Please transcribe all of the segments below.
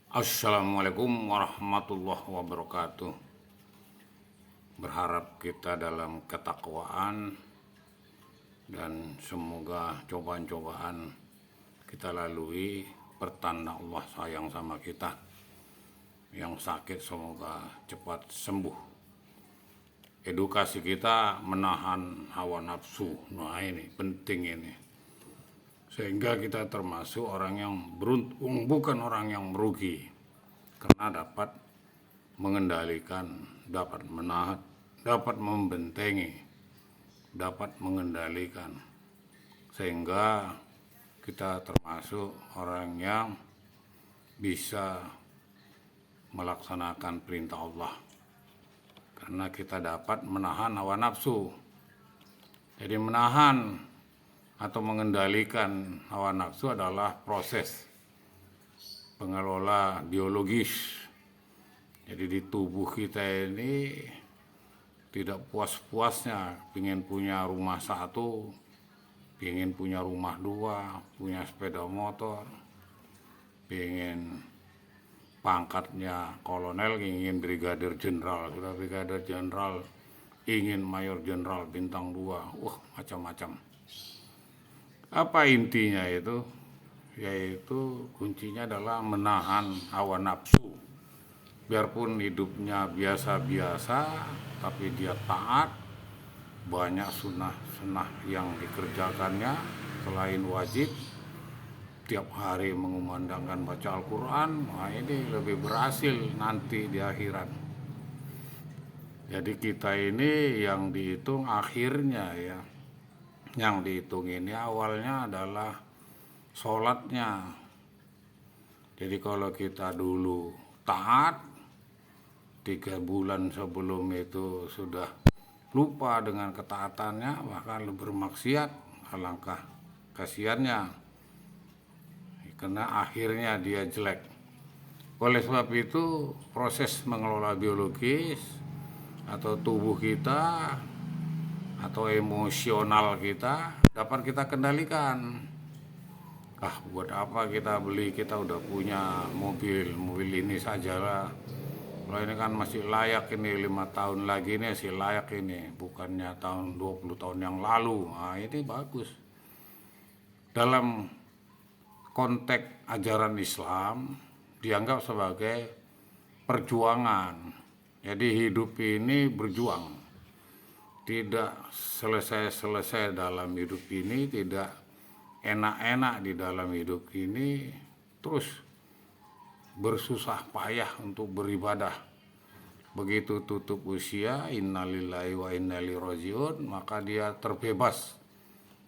Assalamualaikum warahmatullahi wabarakatuh. Berharap kita dalam ketakwaan dan semoga cobaan-cobaan kita lalui pertanda Allah sayang sama kita. Yang sakit semoga cepat sembuh. Edukasi kita menahan hawa nafsu. Nah, ini penting ini. Sehingga kita termasuk orang yang beruntung, bukan orang yang merugi, karena dapat mengendalikan, dapat menahan, dapat membentengi, dapat mengendalikan, sehingga kita termasuk orang yang bisa melaksanakan perintah Allah, karena kita dapat menahan hawa nafsu. Jadi menahan atau mengendalikan hawa nafsu adalah proses pengelola biologis. Jadi di tubuh kita ini tidak puas-puasnya ingin punya rumah satu, ingin punya rumah dua, punya sepeda motor, ingin pangkatnya kolonel, ingin brigadir jenderal, sudah brigadir jenderal, ingin mayor jenderal bintang 2, macam-macam. Apa intinya itu? Yaitu kuncinya adalah menahan hawa nafsu. Biarpun hidupnya biasa-biasa, tapi dia taat, banyak sunnah-sunnah yang dikerjakannya selain wajib. Tiap hari mengumandangkan baca Al-Quran, nah ini lebih berhasil nanti di akhirat. Jadi kita ini yang dihitung akhirnya ya. Yang dihitung ini awalnya adalah sholatnya. Jadi kalau kita dulu taat, 3 bulan sebelum itu sudah lupa dengan ketaatannya, bahkan bermaksiat, alangkah kasihannya, karena akhirnya dia jelek. Oleh sebab itu proses mengelola biologis atau tubuh kita atau emosional kita dapat kita kendalikan. Buat apa kita beli, kita udah punya mobil ini sajalah. Kalau ini kan masih layak ini, 5 tahun lagi ini masih layak ini, bukannya tahun 20 tahun yang lalu. Nah, ini bagus. Dalam konteks ajaran Islam dianggap sebagai perjuangan. Jadi hidup ini berjuang. Tidak selesai-selesai dalam hidup ini, tidak enak-enak di dalam hidup ini, terus bersusah payah untuk beribadah. Begitu tutup usia, innalillahi wa inna ilaihi rajiun, maka dia terbebas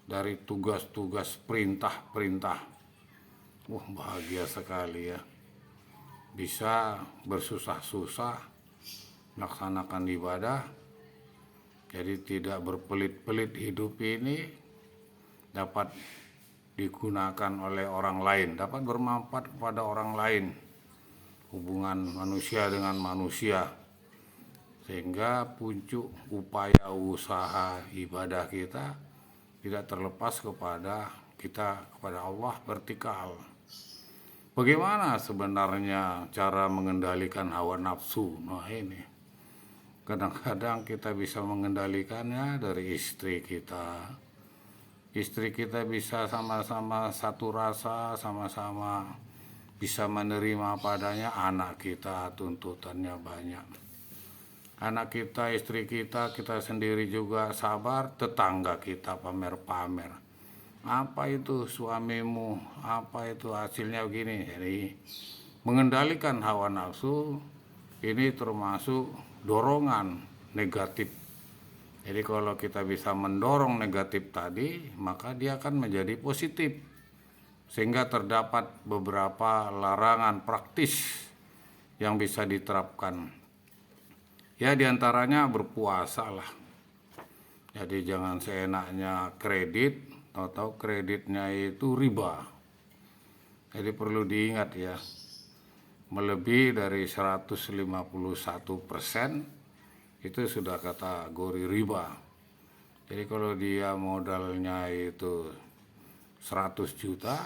dari tugas-tugas perintah-perintah. Bahagia sekali ya. Bisa bersusah-susah melaksanakan ibadah. Jadi tidak berpelit-pelit hidup ini, dapat digunakan oleh orang lain, dapat bermanfaat kepada orang lain, hubungan manusia dengan manusia, sehingga puncuk upaya usaha ibadah kita tidak terlepas kepada kita, kepada Allah vertikal. Bagaimana sebenarnya cara mengendalikan hawa nafsu? Nah ini kadang-kadang kita bisa mengendalikannya dari istri kita. Istri kita bisa sama-sama satu rasa, sama-sama bisa menerima padanya. Anak kita tuntutannya banyak. Anak kita, istri kita, kita sendiri juga sabar. Tetangga kita pamer-pamer. Apa itu suamimu? Apa itu hasilnya begini? Jadi mengendalikan hawa nafsu ini termasuk dorongan negatif. Jadi kalau kita bisa mendorong negatif tadi, maka dia akan menjadi positif. Sehingga terdapat beberapa larangan praktis yang bisa diterapkan. Ya diantaranya berpuasa lah. Jadi jangan seenaknya kredit, atau kreditnya itu riba. Jadi perlu diingat ya, melebihi dari 151% itu sudah kategori riba. Jadi kalau dia modalnya itu 100 juta,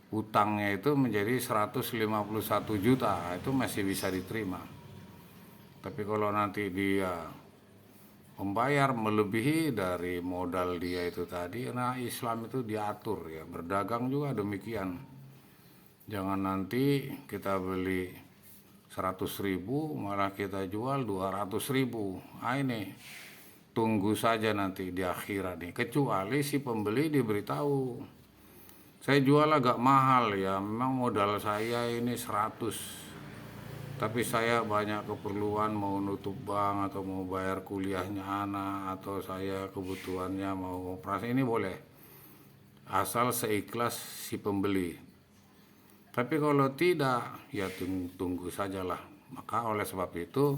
utangnya itu menjadi 151 juta, itu masih bisa diterima. Tapi kalau nanti dia membayar melebihi dari modal dia itu tadi, nah Islam itu diatur ya, berdagang juga demikian. Jangan nanti kita beli 100.000 malah kita jual 200.000. Nah ini tunggu saja nanti di akhirat nih, kecuali si pembeli diberitahu, saya jual agak mahal ya, memang modal saya ini 100, tapi saya banyak keperluan, mau nutup bank atau mau bayar kuliahnya anak, atau saya kebutuhannya mau operasi, ini boleh, asal seikhlas si pembeli. Tapi kalau tidak, ya tunggu sajalah. Maka oleh sebab itu,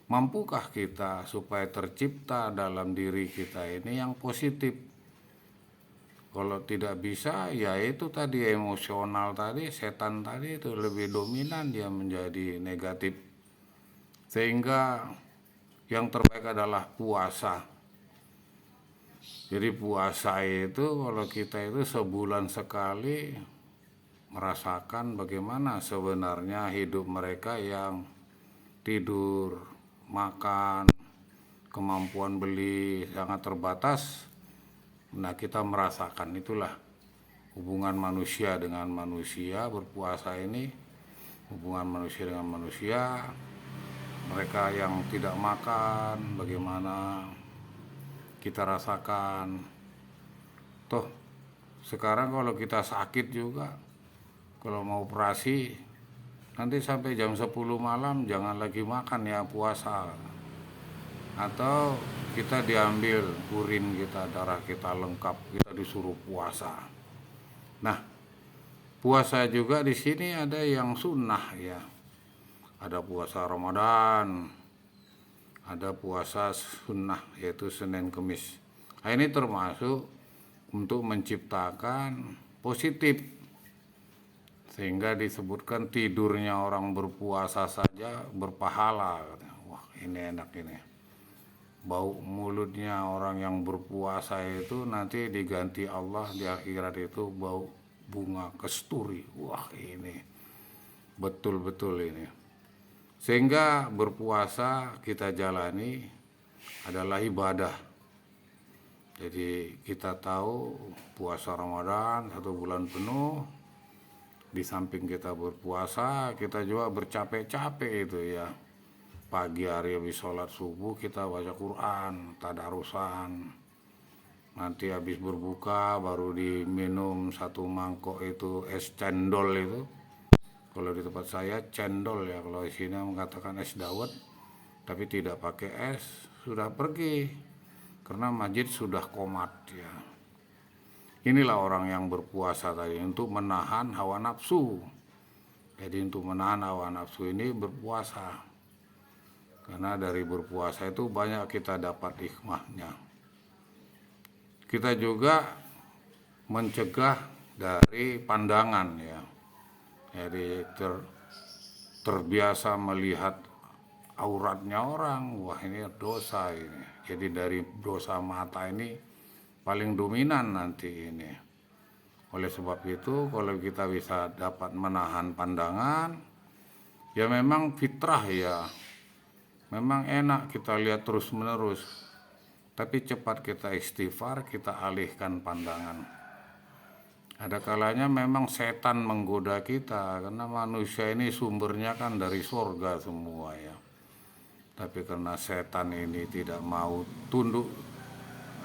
mampukah kita supaya tercipta dalam diri kita ini yang positif? Kalau tidak bisa, ya itu tadi emosional tadi, setan tadi itu lebih dominan, dia menjadi negatif. Sehingga yang terbaik adalah puasa. Jadi puasa itu kalau kita itu sebulan sekali merasakan bagaimana sebenarnya hidup mereka yang tidur, makan, kemampuan beli sangat terbatas. Nah kita merasakan itulah hubungan manusia dengan manusia berpuasa ini, hubungan manusia dengan manusia, mereka yang tidak makan bagaimana kita rasakan. Toh sekarang kalau kita sakit juga, kalau mau operasi nanti sampai jam 10 malam jangan lagi makan ya, puasa. Atau kita diambil urin kita, darah kita lengkap, kita disuruh puasa. Nah, puasa juga di sini ada yang sunnah ya. Ada puasa Ramadan, ada puasa sunnah yaitu Senin Kemis. Nah, ini termasuk untuk menciptakan positif, sehingga disebutkan tidurnya orang berpuasa saja berpahala. Wah ini enak ini. Bau mulutnya orang yang berpuasa itu nanti diganti Allah di akhirat itu bau bunga kasturi. Wah ini betul-betul ini. Sehingga berpuasa kita jalani adalah ibadah. Jadi kita tahu puasa Ramadan 1 bulan penuh, di samping kita berpuasa kita juga bercapek-capek itu ya. Pagi hari habis sholat subuh kita baca Quran, tadarusan. Nanti habis berbuka baru diminum 1 mangkok itu es cendol itu. Kalau di tempat saya cendol ya, kalau di sini mengatakan es dawet, tapi tidak pakai es, sudah pergi karena masjid sudah qomat ya. Inilah orang yang berpuasa tadi, untuk menahan hawa nafsu. Jadi untuk menahan hawa nafsu ini berpuasa. Karena dari berpuasa itu banyak kita dapat hikmahnya. Kita juga mencegah dari pandangan ya. Jadi terbiasa melihat auratnya orang, wah ini dosa ini. Jadi dari dosa mata ini paling dominan nanti ini. Oleh sebab itu kalau kita bisa dapat menahan pandangan, ya memang fitrah ya. Memang enak kita lihat terus menerus, tapi cepat kita istighfar, kita alihkan pandangan. Ada kalanya memang setan menggoda kita, karena manusia ini sumbernya kan dari surga semua ya. Tapi karena setan ini tidak mau tunduk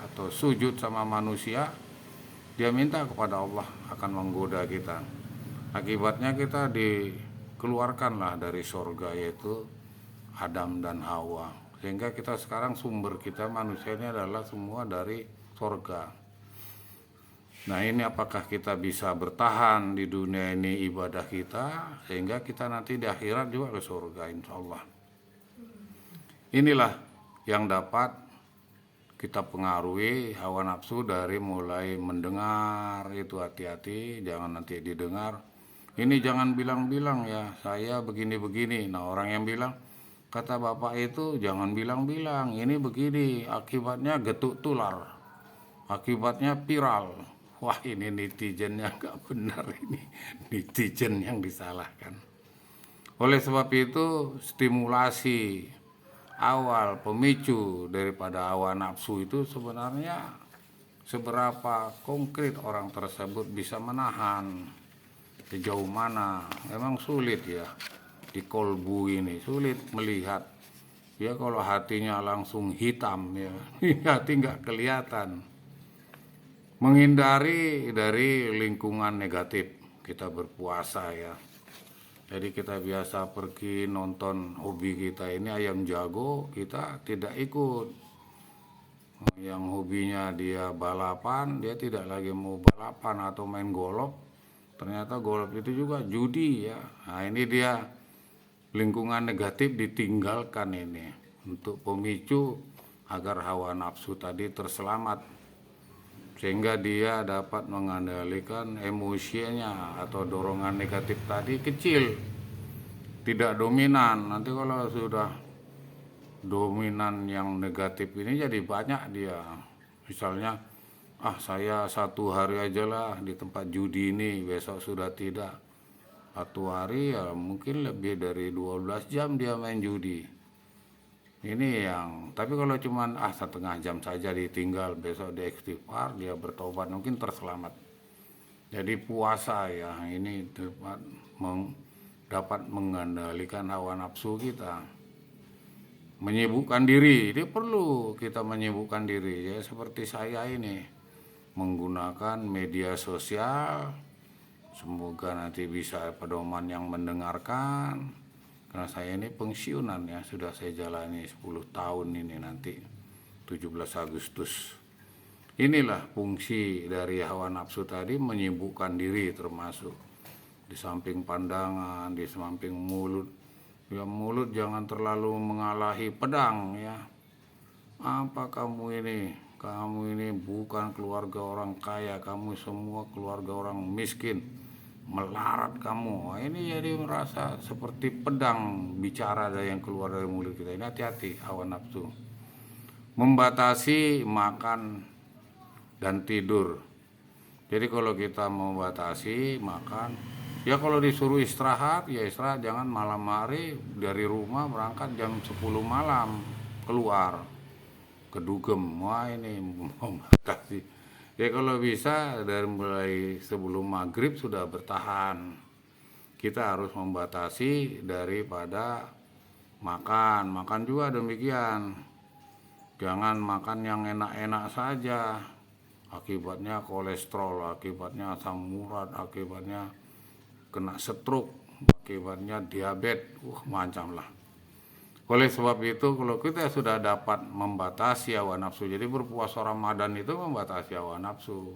atau sujud sama manusia, dia minta kepada Allah akan menggoda kita. Akibatnya kita dikeluarkanlah dari surga, yaitu Adam dan Hawa. Sehingga kita sekarang sumber kita manusia ini adalah semua dari surga. Nah ini apakah kita bisa bertahan di dunia ini ibadah kita, sehingga kita nanti di akhirat juga ke surga insya Allah. Inilah yang dapat kita pengaruhi hawa nafsu dari mulai mendengar itu, hati-hati jangan nanti didengar. Ini jangan bilang-bilang ya saya begini-begini. Nah orang yang bilang, kata bapak itu jangan bilang-bilang, ini begini, akibatnya getuk tular, akibatnya viral. wah ini netizennya nggak benar, ini netizen yang disalahkan. Oleh sebab itu stimulasi awal pemicu daripada hawa nafsu itu sebenarnya seberapa konkret orang tersebut bisa menahan, sejauh mana. Memang sulit ya di kolbu ini, sulit melihat ya kalau hatinya langsung hitam ya hati nggak kelihatan. Menghindari dari lingkungan negatif kita berpuasa ya. Jadi kita biasa pergi nonton hobi kita ini ayam jago, kita tidak ikut. Yang hobinya dia balapan, dia tidak lagi mau balapan atau main golf. Ternyata golf itu juga judi ya. Nah ini dia lingkungan negatif ditinggalkan ini untuk pemicu agar hawa nafsu tadi terselamat, sehingga dia dapat mengendalikan emosinya atau dorongan negatif tadi kecil, tidak dominan. Nanti kalau sudah dominan yang negatif ini jadi banyak dia, misalnya saya 1 hari aja lah di tempat judi ini, besok sudah tidak. 1 hari ya mungkin lebih dari 12 jam dia main judi. Ini yang, tapi kalau cuman setengah jam saja ditinggal, besok dia istighfar, dia bertobat, mungkin terselamat. Jadi puasa ya ini dapat mengendalikan hawa nafsu kita. Menyibukkan diri, dia perlu kita menyibukkan diri ya, seperti saya ini menggunakan media sosial. Semoga nanti bisa pedoman yang mendengarkan, karena saya ini pensiunan ya, sudah saya jalani 10 tahun ini nanti 17 Agustus. Inilah fungsi dari hawa nafsu tadi, menyibukkan diri, termasuk di samping pandangan, di samping mulut. Ya mulut jangan terlalu mengalahi pedang ya. Apa kamu ini? Kamu ini bukan keluarga orang kaya, kamu semua keluarga orang miskin. Melarat kamu. Ini jadi merasa seperti pedang bicara dari yang keluar dari mulut kita. Ini hati-hati hawa nafsu. Membatasi makan dan tidur. Jadi kalau kita membatasi makan, ya kalau disuruh istirahat, ya istirahat, jangan malam hari dari rumah berangkat jam 10 malam keluar ke dugem. Wah ini membatasi. Ya kalau bisa dari mulai sebelum maghrib sudah bertahan. Kita harus membatasi daripada makan. Makan juga demikian. Jangan makan yang enak-enak saja. Akibatnya kolesterol, akibatnya asam urat, akibatnya kena stroke, akibatnya diabetes, macam lah. Oleh sebab itu kalau kita sudah dapat membatasi hawa nafsu, jadi berpuasa Ramadan itu membatasi hawa nafsu,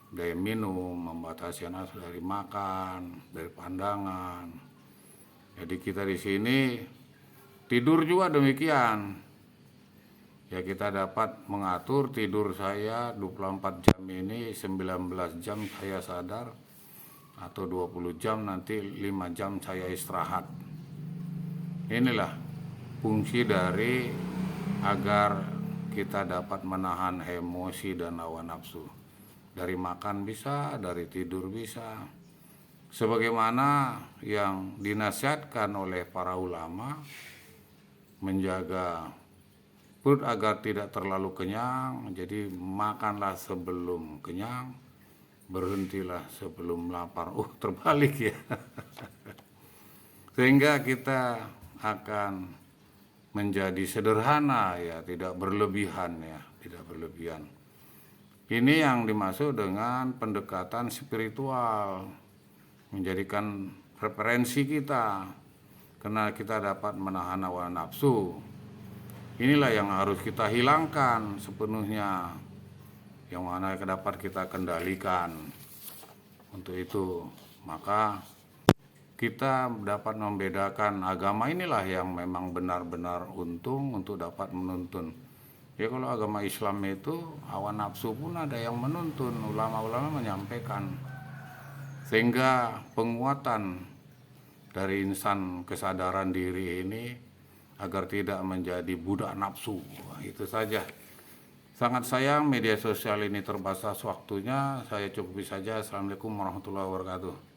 dari minum, membatasi hawa nafsu dari makan, dari pandangan. Jadi kita di sini tidur juga demikian. Ya kita dapat mengatur tidur saya 24 jam ini, 19 jam saya sadar, atau 20 jam nanti 5 jam saya istirahat. Inilah fungsi dari agar kita dapat menahan emosi dan hawa nafsu. Dari makan bisa, dari tidur bisa. Sebagaimana yang dinasihatkan oleh para ulama, menjaga perut agar tidak terlalu kenyang. Jadi makanlah sebelum kenyang, berhentilah sebelum lapar. Terbalik ya. Sehingga kita akan menjadi sederhana ya, tidak berlebihan ya, tidak berlebihan. Ini yang dimaksud dengan pendekatan spiritual, menjadikan referensi kita, karena kita dapat menahan hawa nafsu. Inilah yang harus kita hilangkan sepenuhnya, yang mana dapat kita kendalikan. Untuk itu maka kita dapat membedakan agama inilah yang memang benar-benar untung untuk dapat menuntun. Ya kalau agama Islam itu hawa nafsu pun ada yang menuntun, ulama-ulama menyampaikan. Sehingga penguatan dari insan kesadaran diri ini agar tidak menjadi budak nafsu. Itu saja Sangat sayang media sosial ini terbatas waktunya. Saya cukupi saja. Assalamualaikum warahmatullahi wabarakatuh.